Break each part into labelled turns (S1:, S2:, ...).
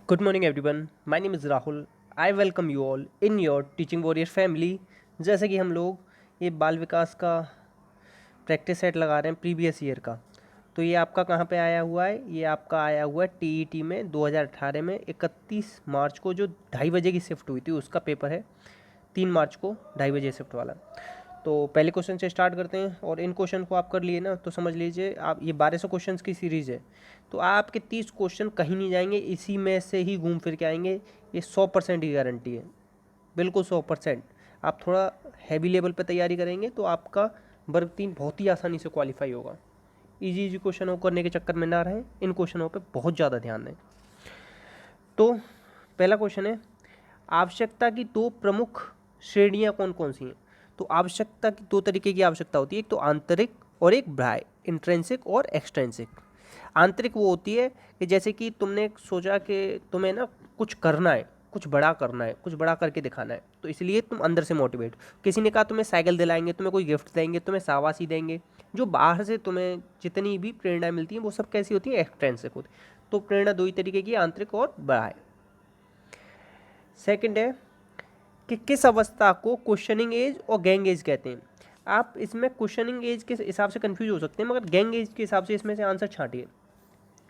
S1: Good morning, everyone. My name is Rahul. I welcome you all in your teaching warrior family. जैसे कि हम लोग ये बाल विकास का प्रैक्टिस सेट लगा रहे हैं प्रीवियस ईयर का, तो ये आपका कहाँ पे आया हुआ है? ये आपका आया हुआ है टीईटी में 2018 में 31 मार्च को जो 2:30 बजे की शिफ्ट हुई थी उसका पेपर है. 3 मार्च को 2:30 बजे शिफ्ट वाला. तो पहले क्वेश्चन से स्टार्ट करते हैं और इन क्वेश्चन को आप कर लिए ना तो समझ लीजिए आप ये 1200 क्वेश्चंस की सीरीज़ है. तो आपके 30 क्वेश्चन कहीं नहीं जाएंगे, इसी में से ही घूम फिर के आएंगे. ये 100% की गारंटी है, बिल्कुल 100%. आप थोड़ा हैवी लेवल पे तैयारी करेंगे तो आपका वर्ग 3 बहुत ही आसानी से क्वालिफाई होगा. इजी इजी क्वेश्चनों करने के चक्कर में ना रहें, इन क्वेश्चनों पे बहुत ज़्यादा ध्यान दें. तो पहला क्वेश्चन है, आवश्यकता की दो प्रमुख श्रेणियां कौन कौन सी हैं? तो आवश्यकता की दो तरीके की आवश्यकता होती है, एक तो आंतरिक और एक बाह्य, इंट्रिंसिक और एक्सट्रिंसिक. आंतरिक वो होती है कि जैसे कि तुमने सोचा कि तुम्हें ना कुछ करना है, कुछ बड़ा करना है, कुछ बड़ा करके दिखाना है, तो इसलिए तुम अंदर से मोटिवेट. किसी ने कहा तुम्हें साइकिल दिलाएंगे, तुम्हें कोई गिफ्ट देंगे, तुम्हें शाबाशी देंगे. जो बाहर से तुम्हें जितनी भी प्रेरणा मिलती है वो सब कैसी होती है? एक्सट्रिंसिक होती है. तो प्रेरणा दो ही तरीके की, आंतरिक और बाह्य. सेकंड है कि किस अवस्था को क्वेश्चनिंग एज और गैंग एज कहते हैं. आप इसमें क्वेश्चनिंग एज के हिसाब से कंफ्यूज हो सकते हैं, मगर गैंग एज के हिसाब से इसमें से आंसर छांटिए.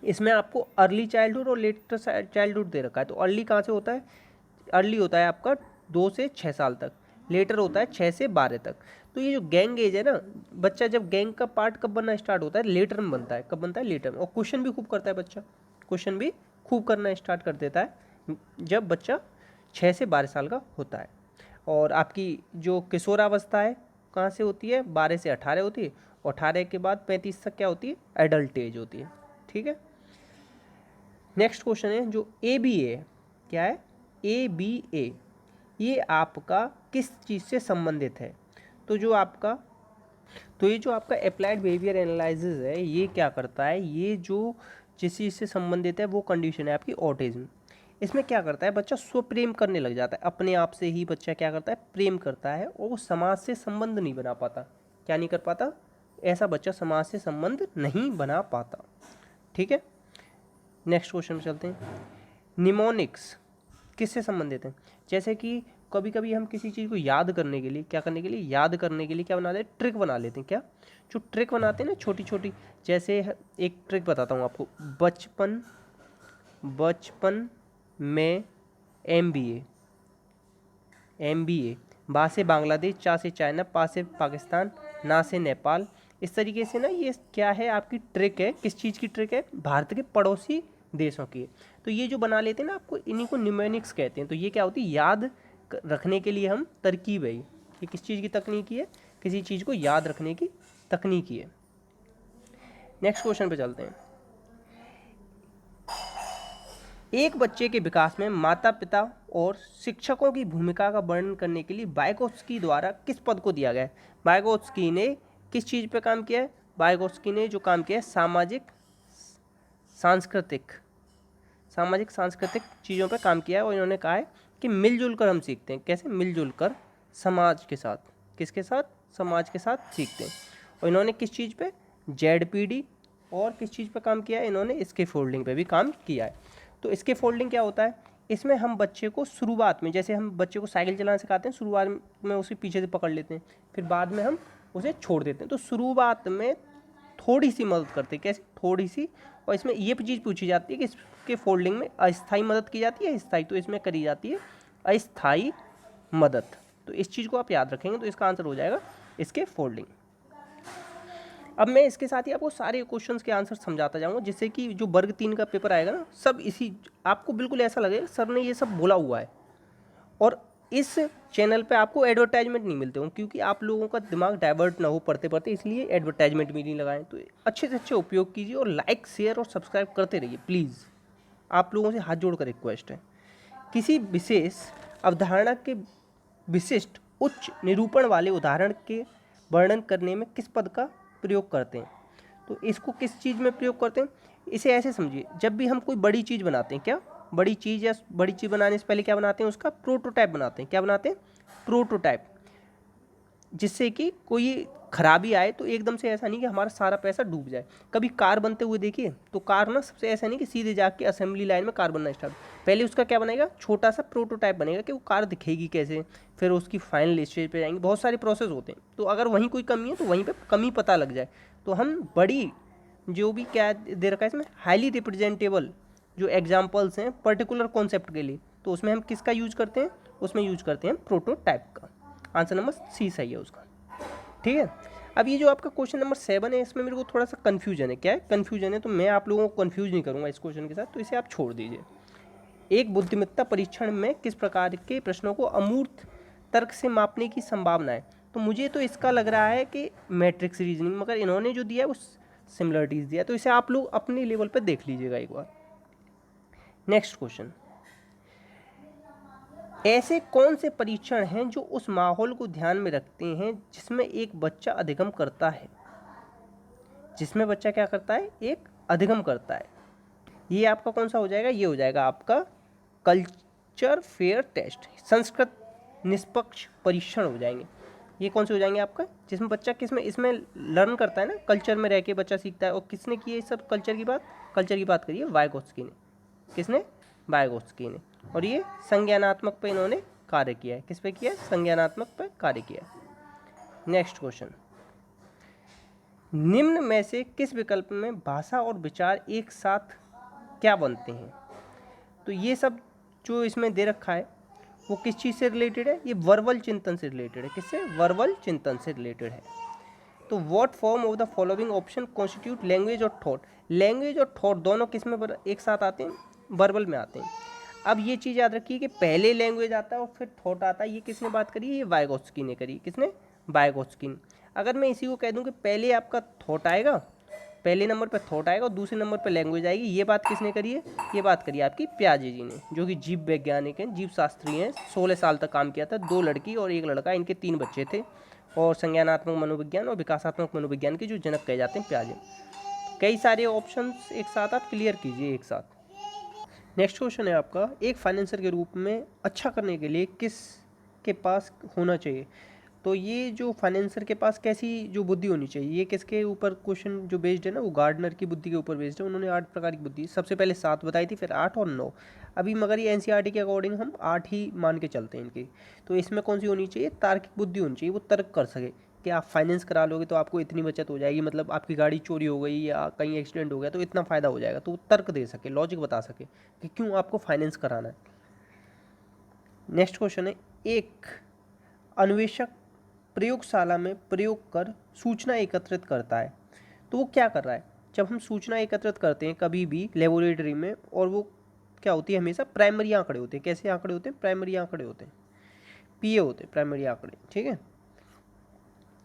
S1: इसमें आपको अर्ली चाइल्डहुड और लेटर चाइल्डहुड दे रखा है. तो अर्ली कहाँ से होता है? अर्ली होता है आपका 2 से 6 साल तक, लेटर होता है 6 से 12 तक. तो ये जो गैंग एज है ना, बच्चा जब गैंग का पार्ट कब बनना स्टार्ट होता है? लेटर में बनता है. कब बनता है? लेटर में. और क्वेश्चन भी खूब करता है बच्चा, क्वेश्चन भी खूब करना स्टार्ट कर देता है जब बच्चा 6 से 12 साल का होता है. और आपकी जो किशोरावस्था है कहाँ से होती है? 12 से 18 होती है, और 18 के बाद 35 तक क्या होती है? एडल्ट एज होती है. ठीक है. नेक्स्ट क्वेश्चन है जो ए बी ए, क्या है? ए बी ए, ये आपका किस चीज़ से संबंधित है? तो जो आपका तो ये जो आपका अप्लाइड बिहेवियर एनालिसिस है, ये क्या करता है? ये जो जिस चीज़ से संबंधित है वो कंडीशन है आपकी ऑटिज्म. इसमें क्या करता है? बच्चा स्वप्रेम करने लग जाता है, अपने आप से ही बच्चा क्या करता है? प्रेम करता है, और वो समाज से संबंध नहीं बना पाता. क्या नहीं कर पाता? ऐसा बच्चा समाज से संबंध नहीं बना पाता. ठीक है. नेक्स्ट क्वेश्चन में चलते हैं. निमोनिक्स किससे संबंधित है? जैसे कि कभी कभी हम किसी चीज़ को याद करने के लिए, क्या करने के लिए? याद करने के लिए क्या बना लेते हैं? ट्रिक बना लेते हैं. क्या? जो ट्रिक बनाते हैं ना छोटी छोटी, जैसे एक ट्रिक बताता हूँ आपको. बचपन बचपन में एम बी ए, बा से बांग्लादेश, चा से चाइना, पा से पाकिस्तान, ना से नेपाल. इस तरीके से ना ये क्या है? आपकी ट्रिक है. किस चीज़ की ट्रिक है? भारत के पड़ोसी देशों की. तो ये जो बना लेते हैं ना, आपको इन्हीं को न्यूमेनिक्स कहते हैं. तो ये क्या होती है? याद रखने के लिए हम तरकीब है. ये किस चीज़ की तकनीकी है? किसी चीज़ को याद रखने की तकनीकी है. नेक्स्ट क्वेश्चन पे चलते हैं. एक बच्चे के विकास में माता पिता और शिक्षकों की भूमिका का वर्णन करने के लिए वाइगोत्स्की द्वारा किस पद को दिया गया है? वाइगोत्स्की ने किस चीज़ पे काम किया है? वाइगोत्स्की ने जो काम किया है सांस्कृतिक सामाजिक सांस्कृतिक चीज़ों पे काम किया है. और इन्होंने कहा है कि मिलजुल कर हम सीखते हैं. कैसे? मिलजुल कर, समाज के साथ. किसके साथ? समाज के साथ सीखते हैं. और इन्होंने किस चीज़ पे? जेडपीडी. और किस चीज़ पे काम किया है? इन्होंने स्के फोल्डिंग पे भी काम किया है. तो स्के फोल्डिंग क्या होता है? इसमें हम बच्चे को शुरुआत में, जैसे हम बच्चे को साइकिल चलाना सिखाते हैं, शुरुआत में उसे पीछे से पकड़ लेते हैं, फिर बाद में हम उसे छोड़ देते हैं. तो शुरुआत में थोड़ी सी मदद करते हैं. कैसे? थोड़ी सी. और इसमें ये चीज़ पूछी जाती है कि इसके फोल्डिंग में अस्थाई मदद की जाती है, स्थाई. तो इसमें करी जाती है अस्थाई मदद. तो इस चीज़ को आप याद रखेंगे तो इसका आंसर हो जाएगा इसके फोल्डिंग. अब मैं इसके साथ ही आपको सारे क्वेश्चंस के आंसर समझाता जाऊंगा, जिससे कि जो वर्ग 3 का पेपर आएगा ना, सब इसी, आपको बिल्कुल ऐसा लगेगा सर ने ये सब बोला हुआ है. और इस चैनल पे आपको एडवर्टाइजमेंट नहीं मिलते हों, क्योंकि आप लोगों का दिमाग डाइवर्ट ना हो पढ़ते पढ़ते, इसलिए एडवर्टाइजमेंट भी नहीं लगाएं. तो अच्छे से अच्छे उपयोग कीजिए और लाइक, शेयर और सब्सक्राइब करते रहिए प्लीज़. आप लोगों से हाथ जोड़कर रिक्वेस्ट है. किसी विशेष अवधारणा के विशिष्ट उच्च निरूपण वाले उदाहरण के वर्णन करने में किस पद का प्रयोग करते हैं? तो इसको किस चीज़ में प्रयोग करते हैं? इसे ऐसे समझिए, जब भी हम कोई बड़ी चीज़ बनाते हैं, क्या बड़ी चीज़, या बड़ी चीज़ बनाने से पहले क्या बनाते हैं? उसका प्रोटोटाइप बनाते हैं. क्या बनाते हैं? प्रोटोटाइप. जिससे कि कोई खराबी आए तो एकदम से ऐसा नहीं कि हमारा सारा पैसा डूब जाए. कभी कार बनते हुए देखिए, तो कार ना सबसे ऐसा नहीं कि सीधे जाके असेंबली लाइन में कार बनना स्टार्ट. पहले उसका क्या बनेगा, छोटा सा प्रोटोटाइप बनेगा कि वो कार दिखेगी कैसे, फिर उसकी फाइनल स्टेज पे जाएंगे, बहुत सारे प्रोसेस होते हैं। तो अगर वहीं कोई कमी है तो वहीं पे कमी पता लग जाए, तो हम बड़ी जो भी क्या दे रखा है इसमें, हाईली रिप्रेजेंटेबल जो एग्जाम्पल्स हैं पर्टिकुलर कॉन्सेप्ट के लिए, तो उसमें हम किसका यूज करते हैं, उसमें यूज करते हैं प्रोटोटाइप का। आंसर नंबर सी सही है उसका। ठीक है, अब ये जो आपका क्वेश्चन नंबर 7 है, इसमें मेरे को थोड़ा सा कन्फ्यूजन है। क्या है, कन्फ्यूजन है, तो मैं आप लोगों को कन्फ्यूज नहीं करूँगा इस क्वेश्चन के साथ, तो इसे आप छोड़ दीजिए। एक बुद्धिमत्ता परीक्षण में किस प्रकार के प्रश्नों को अमूर्त तर्क से मापने की संभावना है, तो मुझे तो इसका लग रहा है कि मैट्रिक्स रीजनिंग, मगर इन्होंने जो दिया है वो सिमिलरिटीज़ दिया है, तो इसे आप लोग अपने लेवल पर देख लीजिएगा एक बार। नेक्स्ट क्वेश्चन, ऐसे कौन से परीक्षण हैं जो उस माहौल को ध्यान में रखते हैं जिसमें एक बच्चा अधिगम करता है, जिसमें बच्चा क्या करता है, एक अधिगम करता है। ये आपका कौन सा हो जाएगा, ये हो जाएगा आपका कल्चर फेयर टेस्ट, संस्कृत निष्पक्ष परीक्षण हो जाएंगे। ये कौन से हो जाएंगे आपका, जिसमें बच्चा किसमें, इसमें लर्न करता है ना, कल्चर में रह के बच्चा सीखता है। और किसने की है सब कल्चर की बात, कल्चर की बात करिए वाइगोत्स्की ने, किसने, वाइगोत्स्की ने। और ये संज्ञानात्मक पे इन्होंने कार्य किया है, किस पे किया है, संज्ञानात्मक पे कार्य किया है। नेक्स्ट क्वेश्चन, निम्न में से किस विकल्प में भाषा और विचार एक साथ क्या बनते हैं, तो ये सब जो इसमें दे रखा है वो किस चीज़ से रिलेटेड है, ये वर्बल चिंतन से रिलेटेड है। किससे, वर्बल चिंतन से रिलेटेड है। तो what form of the following option constitute language और थॉट, लैंग्वेज और थॉट दोनों किस में एक साथ आते हैं, वर्बल में आते हैं। अब ये चीज़ याद रखिए कि पहले लैंग्वेज आता है और फिर थॉट आता है। ये किसने बात करी है, ये वाइगोत्स्की ने करी, किसने, वाइगोत्स्की ने। अगर मैं इसी को कह दूं कि पहले आपका थॉट आएगा, पहले नंबर पे थॉट आएगा और दूसरे नंबर पे लैंग्वेज आएगी, ये बात किसने करी है, ये बात करी आपकी पियाजे जी ने, जो कि जीव वैज्ञानिक हैं, जीव शास्त्री हैं। 16 साल तक काम किया था, 2 लड़की और 1 लड़का, इनके 3 बच्चे थे। और संज्ञानात्मक मनोविज्ञान और विकासात्मक मनोविज्ञान के जो जनक कहे जाते हैं पियाजे। कई सारे ऑप्शंस एक साथ आप क्लियर कीजिए एक साथ। नेक्स्ट क्वेश्चन है आपका, एक फाइनेंसर के रूप में अच्छा करने के लिए किस के पास होना चाहिए, तो ये जो फाइनेंसर के पास कैसी जो बुद्धि होनी चाहिए, ये किसके ऊपर क्वेश्चन जो बेस्ड है ना, वो गार्डनर की बुद्धि के ऊपर बेस्ड है। उन्होंने 8 प्रकार की बुद्धि, सबसे पहले 7 बताई थी, फिर 8 और 9 अभी, मगर ये एनसीईआरटी के अकॉर्डिंग हम 8 ही मान के चलते हैं इनकी। तो इसमें कौन सी होनी चाहिए, तार्किक बुद्धि होनी चाहिए, वो तर्क कर सके कि आप फाइनेंस करा लोगे तो आपको इतनी बचत हो जाएगी, मतलब आपकी गाड़ी चोरी हो गई या कहीं एक्सीडेंट हो गया तो इतना फ़ायदा हो जाएगा, तो वो तर्क दे सके, लॉजिक बता सके कि क्यों आपको फाइनेंस कराना है। नेक्स्ट क्वेश्चन है, एक अन्वेषक प्रयोगशाला में प्रयोग कर सूचना एकत्रित करता है, तो वो क्या कर रहा है, जब हम सूचना एकत्रित करते हैं कभी भी लेबोरेटरी में, और वो क्या होती है, हमेशा प्राइमरी आंकड़े होते हैं। कैसे आंकड़े होते हैं, प्राइमरी आंकड़े होते हैं, पीए होते हैं प्राइमरी आंकड़े। ठीक है,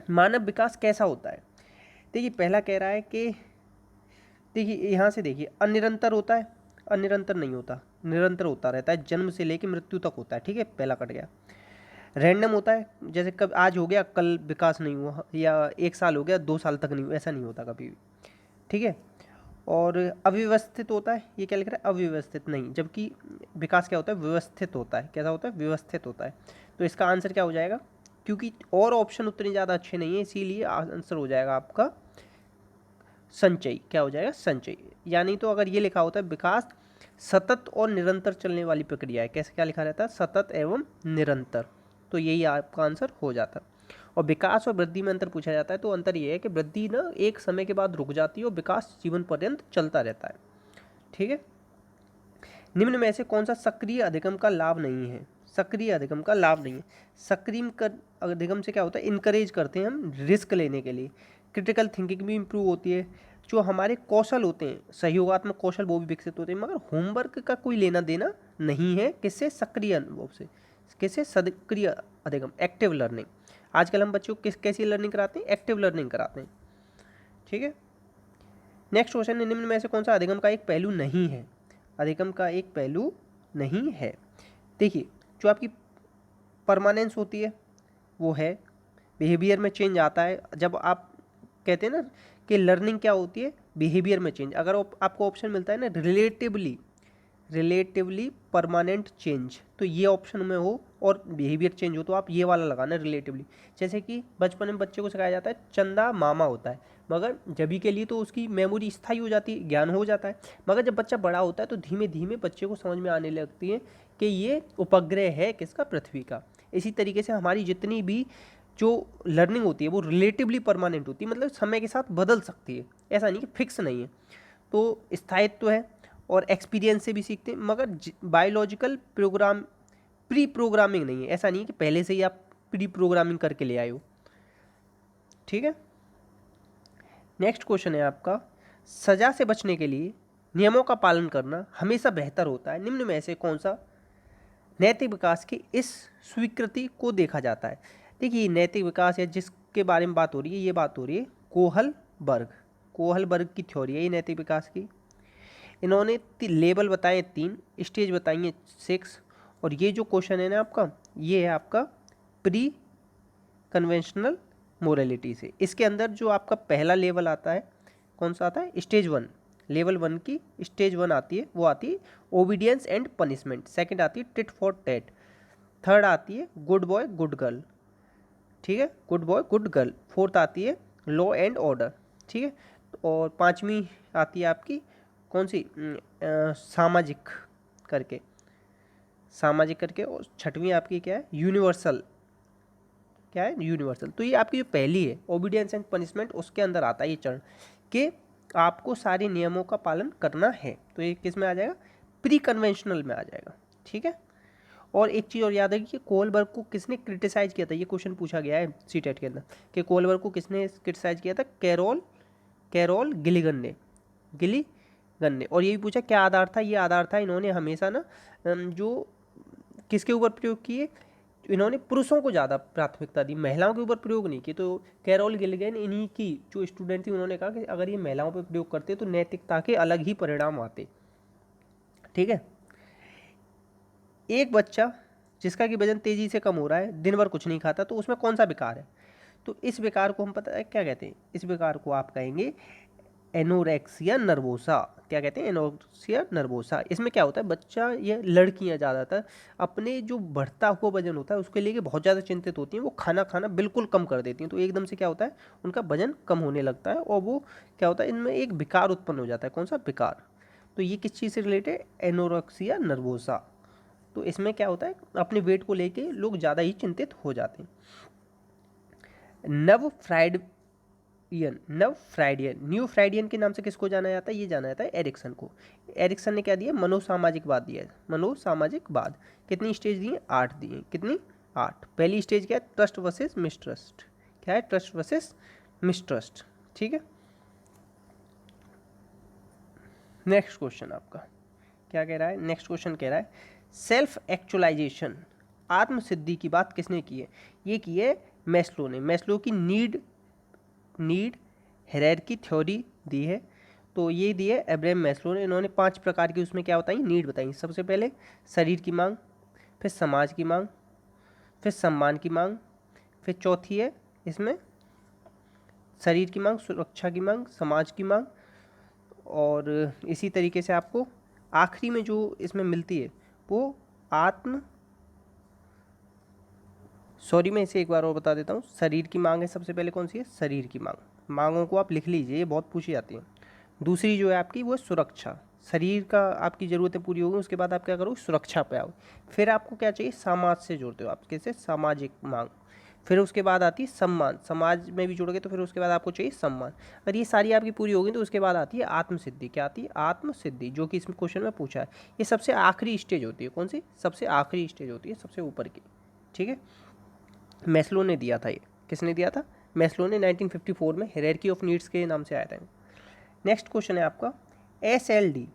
S1: मानव विकास कैसा होता है, देखिए पहला कह रहा है कि, देखिए यहाँ से देखिए, अनिरंतर होता है, अनिरंतर नहीं होता, निरंतर होता रहता है, जन्म से लेकर मृत्यु तक होता है। ठीक है, पहला कट गया। रैंडम होता है, जैसे कब आज हो गया कल विकास नहीं हुआ, या 1 साल हो गया 2 साल तक नहीं हुआ, ऐसा नहीं होता कभी भी। ठीक है, और अव्यवस्थित होता है, ये क्या लिख रहा है, अव्यवस्थित नहीं, जबकि विकास क्या होता है, व्यवस्थित होता है। कैसा होता है, व्यवस्थित होता है। तो इसका आंसर क्या हो जाएगा, क्योंकि और ऑप्शन उतने ज़्यादा अच्छे नहीं है, इसीलिए आंसर हो जाएगा आपका संचय। क्या हो जाएगा, संचय। यानी तो अगर ये लिखा होता है विकास सतत और निरंतर चलने वाली प्रक्रिया है, कैसे क्या लिखा रहता है, सतत एवं निरंतर, तो यही आपका आंसर हो जाता है। और विकास और वृद्धि में अंतर पूछा जाता है, तो अंतर ये है कि वृद्धि ना एक समय के बाद रुक जाती है और विकास जीवन पर्यंत चलता रहता है। ठीक है, निम्न में से कौन सा सक्रिय अधिगम का लाभ नहीं है, सक्रिय अधिगम का लाभ नहीं है। सक्रिय अधिगम से क्या होता है, इनकरेज करते हैं हम रिस्क लेने के लिए, क्रिटिकल थिंकिंग भी इम्प्रूव होती है, जो हमारे कौशल होते हैं, सहयोगात्मक कौशल वो भी विकसित होते हैं, मगर होमवर्क का कोई लेना देना नहीं है किससे, सक्रिय अनुभव से। किससे, सक्रिय अधिगम, एक्टिव लर्निंग। आजकल हम बच्चों को कैसी लर्निंग कराते हैं, एक्टिव लर्निंग कराते हैं। ठीक है, नेक्स्ट क्वेश्चन है, निम्न में से कौन सा अधिगम का एक पहलू नहीं है, अधिगम का एक पहलू नहीं है। देखिए, जो आपकी परमानेंस होती है वो है, बिहेवियर में चेंज आता है। जब आप कहते हैं ना कि लर्निंग क्या होती है, बिहेवियर में चेंज। अगर आपको ऑप्शन मिलता है ना रिलेटिवली परमानेंट चेंज, तो ये ऑप्शन में हो और बिहेवियर चेंज हो तो आप ये वाला लगाना रिलेटिवली। जैसे कि बचपन में बच्चे को सिखाया जाता है चंदा मामा होता है, मगर जभी के लिए तो उसकी मेमोरी स्थायी हो जाती है, ज्ञान हो जाता है। मगर जब बच्चा बड़ा होता है तो धीमे धीमे बच्चे को समझ में आने लगती है कि ये उपग्रह है किसका, पृथ्वी का। इसी तरीके से हमारी जितनी भी जो लर्निंग होती है वो रिलेटिवली परमानेंट होती है, मतलब समय के साथ बदल सकती है, ऐसा नहीं कि फिक्स नहीं है। तो स्थायित्व है और एक्सपीरियंस से भी सीखते हैं, मगर बायोलॉजिकल प्रोग्राम प्री प्रोग्रामिंग नहीं है। ऐसा नहीं है कि पहले से ही आप प्री प्रोग्रामिंग करके ले आए हो। ठीक है, नेक्स्ट क्वेश्चन है आपका, सजा से बचने के लिए नियमों का पालन करना हमेशा बेहतर होता है, निम्न में से कौन सा नैतिक विकास की इस स्वीकृति को देखा जाता है। देखिए नैतिक विकास या जिसके बारे में बात हो रही है, ये बात हो रही है कोहलबर्ग की थ्योरी है ये नैतिक विकास की। इन्होंने लेवल बताए 3, स्टेज बताइए 6, और ये जो क्वेश्चन है ना आपका, ये है आपका प्री कन्वेंशनल मोरालिटी से। इसके अंदर जो आपका पहला लेवल आता है, कौन सा आता है, स्टेज 1, लेवल 1 की स्टेज 1 आती है, वो आती है ओबीडियंस एंड पनिशमेंट। सेकंड आती है टिट फॉर टैट। थर्ड आती है गुड बॉय गुड गर्ल, ठीक है, good boy good girl. Fourth आती है लॉ एंड ऑर्डर, ठीक है। और पांचवी आती है आपकी कौन सी, सामाजिक करके। और छठवीं आपकी क्या है, यूनिवर्सल। क्या है, यूनिवर्सल। तो ये आपकी जो पहली है ओबीडियंस एंड पनिशमेंट, उसके अंदर आता है ये चरण कि आपको सारे नियमों का पालन करना है। तो ये किस में आ जाएगा, प्री कन्वेंशनल में आ जाएगा। ठीक है, और एक चीज़ और याद रखिए कि कोहलबर्ग को किसने क्रिटिसाइज किया था, ये क्वेश्चन पूछा गया है सीटेट के अंदर कि कोहलबर्ग को किसने क्रिटिसाइज किया था, कैरोल गिलिगन ने। और ये भी पूछा क्या आधार था, ये आधार था इन्होंने हमेशा ना जो किसके ऊपर प्रयोग किए, इन्होंने पुरुषों को ज़्यादा प्राथमिकता दी, महिलाओं के ऊपर प्रयोग नहीं किए। तो कैरोल गिलिगन इन्हीं की जो स्टूडेंट थी, उन्होंने कहा कि अगर ये महिलाओं पर प्रयोग करते तो नैतिकता के अलग ही परिणाम आते। ठीक है, एक बच्चा जिसका कि वजन तेजी से कम हो रहा है, दिन भर कुछ नहीं खाता, तो उसमें कौन सा विकार है। तो इस विकार को हम पता है क्या कहते हैं, इस विकार को आप कहेंगे एनोरेक्सिया नर्वोसा। क्या कहते हैं, एनोरेक्सिया नर्वोसा। इसमें क्या होता है, बच्चा, ये लड़कियां ज़्यादातर अपने जो बढ़ता हुआ वजन होता है उसके लिए बहुत ज़्यादा चिंतित होती हैं, वो खाना बिल्कुल कम कर देती हैं। तो एकदम से क्या होता है, उनका वजन कम होने लगता है, और वो क्या होता है, इनमें एक विकार उत्पन्न हो जाता है। कौन सा विकार, तो ये किस चीज़ से रिलेटेड, एनोरेक्सिया नर्वोसा। तो इसमें क्या होता है, अपने वेट को लेके लोग ज़्यादा ही चिंतित हो जाते हैं। न्यू फ्राइडियन के नाम से किसको जाना जाता है, ये जाना जाता है एरिक्सन को। एरिक्सन ने क्या दिया, मनोसामाजिकवाद दिया है, मनोसामाजिकवाद। कितनी स्टेज दी है, 8 दी है। कितनी, 8। पहली स्टेज क्या है, ट्रस्ट वर्सेस मिसट्रस्ट। क्या है, ट्रस्ट वर्सेस मिसट्रस्ट। ठीक है, नेक्स्ट क्वेश्चन आपका क्या कह रहा है, नेक्स्ट क्वेश्चन कह रहा है सेल्फ एक्चुअलाइजेशन, आत्मसिद्धि की बात किसने की है, ये की है मैस्लो ने। मैस्लो की नीड हायरार्की थ्योरी दी है, तो ये दी है अब्राहम मैस्लो ने। इन्होंने 5 प्रकार की उसमें क्या बताई, नीड बताई। सबसे पहले शरीर की मांग, फिर समाज की मांग, फिर सम्मान की मांग, फिर चौथी है इसमें शरीर की मांग, सुरक्षा की मांग, समाज की मांग, और इसी तरीके से आपको आखिरी में जो इसमें मिलती है वो मैं इसे एक बार और बता देता हूँ। शरीर की मांग है सबसे पहले, कौन सी है, शरीर की मांग। मांगों को आप लिख लीजिए, ये बहुत पूछी जाती है। दूसरी जो है आपकी वो है सुरक्षा, शरीर का आपकी ज़रूरतें पूरी होगी, उसके बाद आप क्या करोगे, सुरक्षा पे आओ। फिर आपको क्या चाहिए, समाज से जुड़ते हो आप, कैसे, सामाजिक मांग। फिर उसके बाद आती है सम्मान, समाज में भी जुड़ोगे तो फिर उसके बाद आपको चाहिए सम्मान। अगर ये सारी आपकी पूरी होगी तो उसके बाद आती है आत्मसिद्धि। क्या आती है, आत्मसिद्धि, जो कि इसमें क्वेश्चन में पूछा है। ये सबसे आखिरी स्टेज होती है, कौन सी, सबसे आखिरी स्टेज होती है, सबसे ऊपर की। ठीक है, मैस्लो ने दिया था ये, किसने दिया था, मैस्लो ने 1954 में हायरार्की ऑफ नीड्स के नाम से आया था। नेक्स्ट क्वेश्चन है आपका SLD।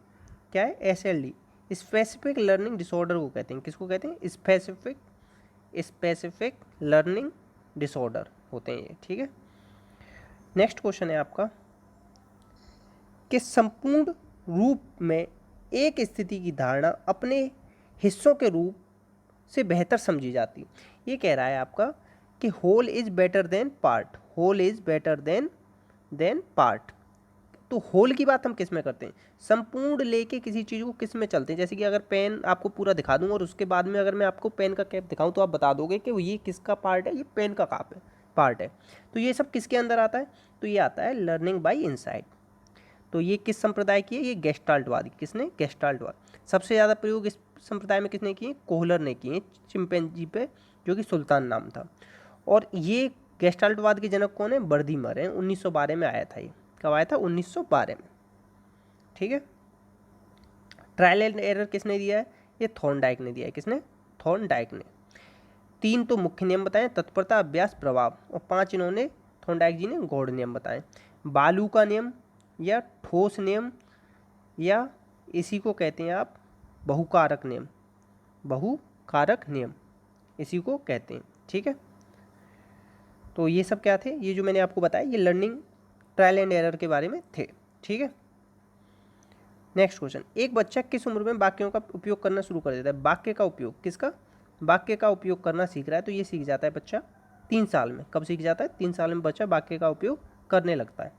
S1: क्या है, SLD, स्पेसिफिक लर्निंग डिसऑर्डर को कहते हैं। किसको कहते हैं, स्पेसिफिक लर्निंग डिसऑर्डर होते हैं ये। ठीक है, नेक्स्ट क्वेश्चन है आपका कि संपूर्ण रूप में एक स्थिति की धारणा अपने हिस्सों के रूप से बेहतर समझी जाती। ये कह रहा है आपका कि whole is better than part, whole is better than part. तो होल की बात हम किस में करते हैं, संपूर्ण लेके किसी चीज़ को किस में चलते हैं। जैसे कि अगर पेन आपको पूरा दिखा दूँ और उसके बाद में अगर मैं आपको पेन का कैप दिखाऊं तो आप बता दोगे कि ये किसका पार्ट है, ये पेन का कैप है। पार्ट है। तो ये सब किसके अंदर आता है? तो ये आता है लर्निंग बाय इनसाइट। तो ये किस संप्रदाय की है? ये गेस्टाल्टवाद। किसने? गेस्टाल्टवाद। सबसे ज़्यादा प्रयोग इस संप्रदाय में किसने किए? कोहलर ने किए, चिंपैंजी पे, जो कि सुल्तान नाम था। और ये गेस्टाल्टवाद के जनक कौन है? बर्दीमर है। 1912 में आया था ये। कब आया था? 1912 में। ठीक है। ट्रायल एंड एरर किसने दिया है? ये थॉर्नडाइक ने दिया है। किसने? थॉर्नडाइक ने। 3 तो मुख्य नियम बताएं, तत्परता, अभ्यास, प्रभाव, और 5 इन्होंने थॉर्नडाइक जी ने गौड़ नियम बताएं। बालू का नियम या ठोस नियम, या इसी को कहते हैं आप बहुकारक नियम। बहुकारक नियम इसी को कहते हैं। ठीक है। तो ये सब क्या थे? ये जो मैंने आपको बताया ये लर्निंग ट्रायल एंड एरर के बारे में थे। ठीक है। नेक्स्ट क्वेश्चन, एक बच्चा किस उम्र में वाक्यों का उपयोग करना शुरू कर देता है? वाक्य का उपयोग, किसका? वाक्य का उपयोग करना सीख रहा है। तो ये सीख जाता है बच्चा 3 साल में। कब सीख जाता है? 3 साल में बच्चा वाक्य का उपयोग करने लगता है।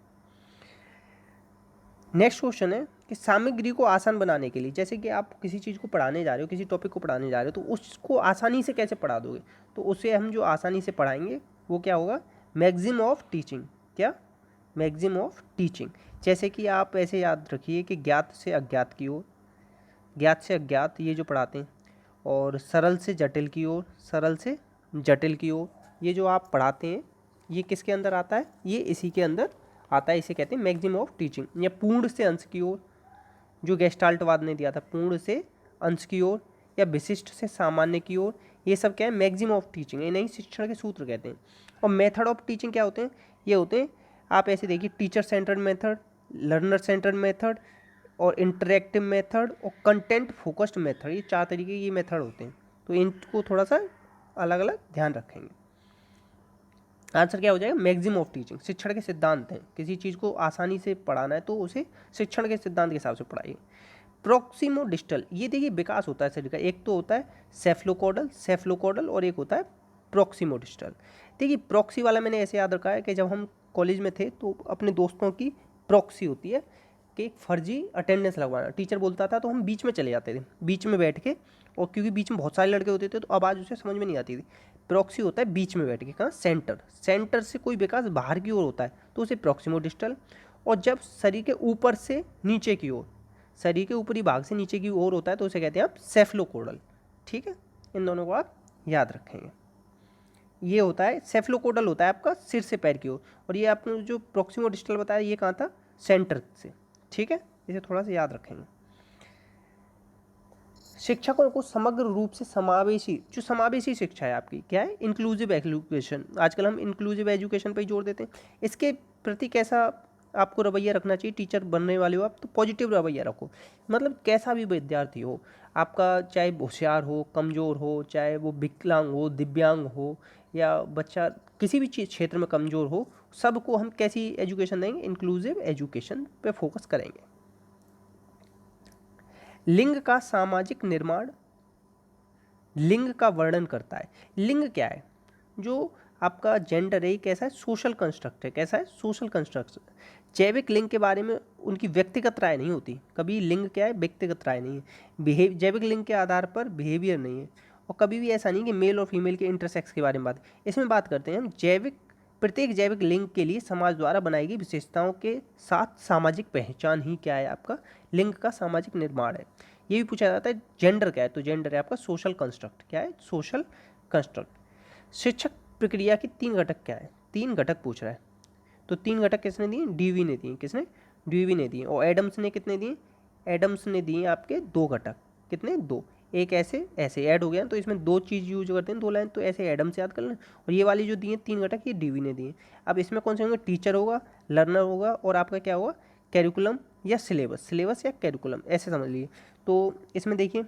S1: नेक्स्ट क्वेश्चन है कि सामग्री को आसान बनाने के लिए, जैसे कि आप किसी चीज़ को पढ़ाने जा रहे हो, किसी टॉपिक को पढ़ाने जा रहे हो, तो उसको आसानी से कैसे पढ़ा दोगे? तो उसे हम जो आसानी से पढ़ाएंगे वो क्या होगा? Maxim of teaching. क्या? Maxim of teaching. जैसे कि आप ऐसे याद रखिए कि ज्ञात से अज्ञात की ओर, ज्ञात से अज्ञात ये जो पढ़ाते हैं, और सरल से जटिल की ओर, सरल से जटिल की ओर, ये जो आप पढ़ाते हैं ये किसके अंदर आता है? ये इसी के अंदर आता है। इसे कहते हैं मैक्सिम ऑफ टीचिंग। या पूर्ण से अंश की ओर, जो गेस्टाल्टवाद ने दिया था, पूर्ण से अंश की ओर, या विशिष्ट से सामान्य की ओर, ये सब क्या है? Maxim of teaching. ये नहीं शिक्षण के सूत्र कहते हैं। और मेथड ऑफ टीचिंग क्या होते हैं? ये होते हैं, आप ऐसे देखिए, teacher centred method, learner centred method, और इंटरेक्टिव मेथड, और कंटेंट फोकस्ड मेथड। ये 4 तरीके के ये मेथड होते हैं। तो इनको थोड़ा सा अलग अलग ध्यान रखेंगे। आंसर क्या हो जाएगा? Maxim of teaching. शिक्षण के सिद्धांत हैं। किसी चीज़ को आसानी से पढ़ाना है तो उसे शिक्षण के सिद्धांत के हिसाब से पढ़ाइए। प्रोक्सिमो डिस्टल, ये देखिए विकास होता है शरीर का। एक तो होता है सेफ्लोकोडल, और एक होता है प्रोक्सिमो डिस्टल। देखिए प्रॉक्सी वाला मैंने ऐसे याद रखा है कि जब हम कॉलेज में थे तो अपने दोस्तों की प्रॉक्सी होती है कि एक फर्जी अटेंडेंस लगवाना। टीचर बोलता था तो हम बीच में चले जाते थे, बीच में बैठ के, और क्योंकि बीच में बहुत सारे लड़के होते थे तो आवाज़ उसे समझ में नहीं आती थी। प्रॉक्सी होता है बीच में बैठ के, कहाँ? सेंटर से कोई विकास बाहर की ओर होता है तो उसे प्रॉक्सिमो डिस्टल। और जब शरीर के ऊपर से नीचे की ओर, शरीर के ऊपरी भाग से नीचे की ओर होता है तो उसे कहते हैं आप सेफ्लोकोडल। ठीक है, इन दोनों को आप याद रखेंगे। ये होता है सेफ्लोकोडल, होता है आपका सिर से पैर की ओर, और ये आपने जो प्रॉक्सिमो डिस्टल बताया ये कहाँ था? सेंटर से। ठीक है, इसे थोड़ा सा याद रखेंगे। शिक्षकों को समग्र रूप से समावेशी, जो समावेशी शिक्षा है आपकी, क्या है? Inclusive education. आजकल हम इंक्लूसिव एजुकेशन पर ही जोर देते हैं। इसके प्रति कैसा आपको रवैया रखना चाहिए? टीचर बनने वाले हो आप तो पॉजिटिव रवैया रखो। मतलब कैसा भी विद्यार्थी हो आपका, चाहे होशियार हो, कमज़ोर हो, चाहे वो विकलांग हो, दिव्यांग हो, या बच्चा किसी भी चीज़ क्षेत्र में कमज़ोर हो, सबको हम कैसी एजुकेशन देंगे? इंक्लूसिव एजुकेशन पे फोकस करेंगे। लिंग का सामाजिक निर्माण, लिंग का वर्णन करता है। लिंग क्या है? जो आपका जेंडर है, कैसा है? सोशल कंस्ट्रक्ट है। कैसा है? Social construct. जैविक लिंग के बारे में उनकी व्यक्तिगत राय नहीं होती। कभी लिंग क्या है? व्यक्तिगत राय नहीं है। जैविक लिंग के आधार पर बिहेवियर नहीं है। और कभी भी ऐसा नहीं कि मेल और फीमेल के इंटरसेक्स के बारे में बात, इसमें बात करते हैं हम प्रत्येक जैविक लिंग के लिए समाज द्वारा बनाई गई विशेषताओं के साथ सामाजिक पहचान ही क्या है? आपका लिंग का सामाजिक निर्माण है। ये भी पूछा जाता है जेंडर क्या है? तो जेंडर है आपका सोशल कंस्ट्रक्ट। क्या है? Social construct. शिक्षक प्रक्रिया की 3 घटक क्या है? 3 घटक पूछ रहा है। तो 3 घटक किसने दिए? डीवी ने दिए। किसने? डीवी ने दिए। और एडम्स ने कितने दिए? एडम्स ने दिए आपके 2 घटक। कितने? 2। एक ऐसे ऐड हो गया, तो इसमें 2 चीज़ यूज करते हैं, 2 लाइन, तो ऐसे एडम से याद कर लें। और ये वाली जो दिए 3 घटक, ये डीवी ने दिए। अब इसमें कौन से होंगे? टीचर होगा, लर्नर होगा, और आपका क्या होगा? कैरिकुलम या सिलेबस या कैरिकुलम, ऐसे समझ लीजिए। तो इसमें देखिए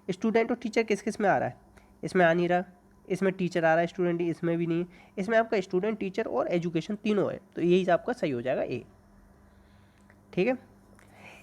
S1: स्टूडेंट और टीचर किस किस में आ रहा है? इसमें आ नहीं रहा। इसमें टीचर आ रहा है, स्टूडेंट इसमें भी नहीं है। इसमें आपका स्टूडेंट, टीचर और एजुकेशन तीनों है, तो यही आपका सही हो जाएगा ए। ठीक है।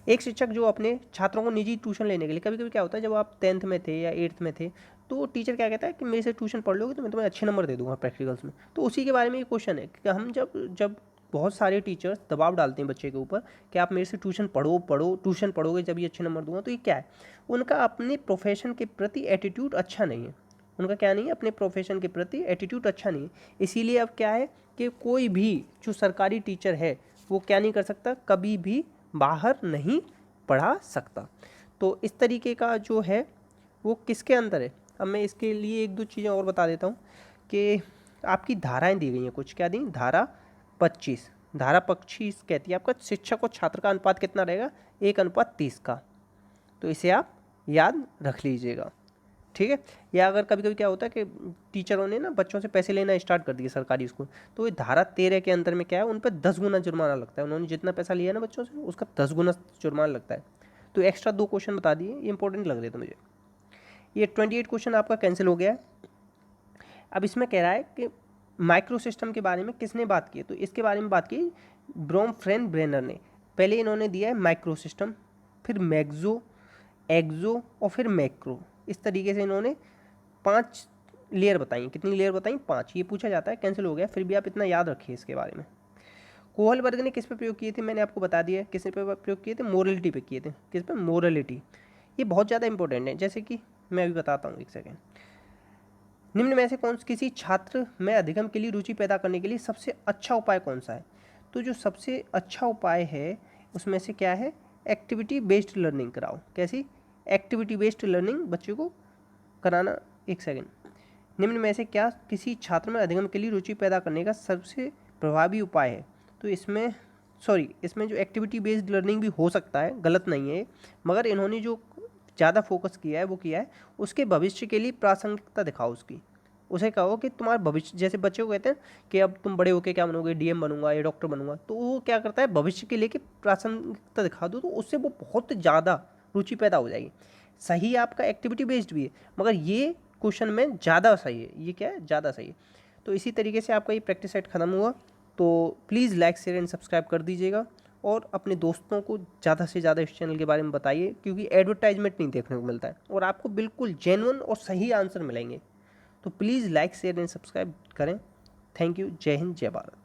S1: एक शिक्षक जो अपने छात्रों को निजी ट्यूशन लेने के लिए, कभी कभी क्या होता है जब आप 10th में थे या 8th में थे तो टीचर क्या कहता है कि मेरे से ट्यूशन पढ़ लोगे तो मैं तुम्हें अच्छे नंबर दे दूंगा प्रैक्टिकल्स में। तो उसी के बारे में ये क्वेश्चन है कि हम जब बहुत सारे टीचर्स दबाव डालते हैं बच्चे के ऊपर कि आप मेरे से ट्यूशन ट्यूशन पढ़ोगे जब ये अच्छे नंबर दूंगा, तो ये क्या है? उनका अपने प्रोफेशन के प्रति एटीट्यूड अच्छा नहीं है। उनका क्या नहीं है, अपने प्रोफेशन के प्रति एटीट्यूड अच्छा नहीं है। इसीलिए अब क्या है कि कोई भी जो सरकारी टीचर है वो क्या नहीं कर सकता, कभी भी बाहर नहीं पढ़ा सकता। तो इस तरीके का जो है वो किसके अंदर है। अब मैं इसके लिए एक दो चीज़ें और बता देता हूँ कि आपकी धाराएं दी गई हैं कुछ, क्या दी, धारा 25। धारा 25 कहती है आपका शिक्षक और छात्र का अनुपात कितना रहेगा, 1:30 का। तो इसे आप याद रख लीजिएगा, ठीक है। या अगर कभी कभी क्या होता है कि टीचरों ने ना बच्चों से पैसे लेना स्टार्ट कर दिए सरकारी स्कूल, तो ये धारा 13 के अंदर में क्या है, उन पर 10 गुना जुर्माना लगता है। उन्होंने जितना पैसा लिया ना बच्चों से उसका 10 गुना जुर्माना लगता है। तो एक्स्ट्रा 2 क्वेश्चन बता दिए, ये इंपॉर्टेंट लग रहे थे मुझे। ये 28 क्वेश्चन आपका कैंसिल हो गया है। अब इसमें कह रहा है कि माइक्रो सिस्टम के बारे में किसने बात की है, तो इसके बारे में बात की ब्रोमफ्रेन ब्रेनर ने। पहले इन्होंने दिया है माइक्रो सिस्टम, फिर मैक्सो, एक्सो और फिर मैक्रो। इस तरीके से इन्होंने 5 लेयर बताई। कितनी लेयर बताई, 5। ये पूछा जाता है, कैंसिल हो गया, फिर भी आप इतना याद रखिए इसके बारे में। कोहलबर्ग ने किस पे प्रयोग किए थे, मैंने आपको बता दिया किस पे प्रयोग किए थे, मोरलिटी पे किए थे। किस पे, मोरलिटी। ये बहुत ज़्यादा इंपॉर्टेंट है, जैसे कि मैं अभी बताता हूँ, एक सेकेंड। निम्न में से कौन किसी छात्र में अधिगम के लिए रुचि पैदा करने के लिए सबसे अच्छा उपाय कौन सा है। तो जो सबसे अच्छा उपाय है उसमें से क्या है, एक्टिविटी बेस्ड लर्निंग कराओ। कैसी, एक्टिविटी बेस्ड लर्निंग बच्चों को कराना। एक सेकेंड, निम्न में से क्या किसी छात्र में अधिगम के लिए रुचि पैदा करने का सबसे प्रभावी उपाय है। तो इसमें इसमें जो एक्टिविटी बेस्ड लर्निंग भी हो सकता है, गलत नहीं है, मगर इन्होंने जो ज़्यादा फोकस किया है वो किया है उसके भविष्य के लिए प्रासंगिकता दिखाओ उसकी। उसे कहो कि तुम्हारा भविष्य, जैसे बच्चे को कहते हैं कि अब तुम बड़े होकर क्या बनोगे, डीएम बनूंगा या डॉक्टर बनूंगा, तो वो क्या करता है, भविष्य के लिए कि प्रासंगिकता दिखा दो, तो उससे वो बहुत ज़्यादा रुचि पैदा हो जाएगी। सही आपका एक्टिविटी बेस्ड भी है, मगर ये क्वेश्चन में ज़्यादा सही है। ये क्या है, ज़्यादा सही है। तो इसी तरीके से आपका ये प्रैक्टिस सेट खत्म हुआ। तो please like share and subscribe कर दीजिएगा और अपने दोस्तों को ज़्यादा से ज़्यादा इस चैनल के बारे में बताइए, क्योंकि एडवर्टाइजमेंट नहीं देखने को मिलता है और आपको बिल्कुल जेन्युइन और सही आंसर मिलेंगे। तो please like share and subscribe करें। Thank you. जय हिंद, जय भारत।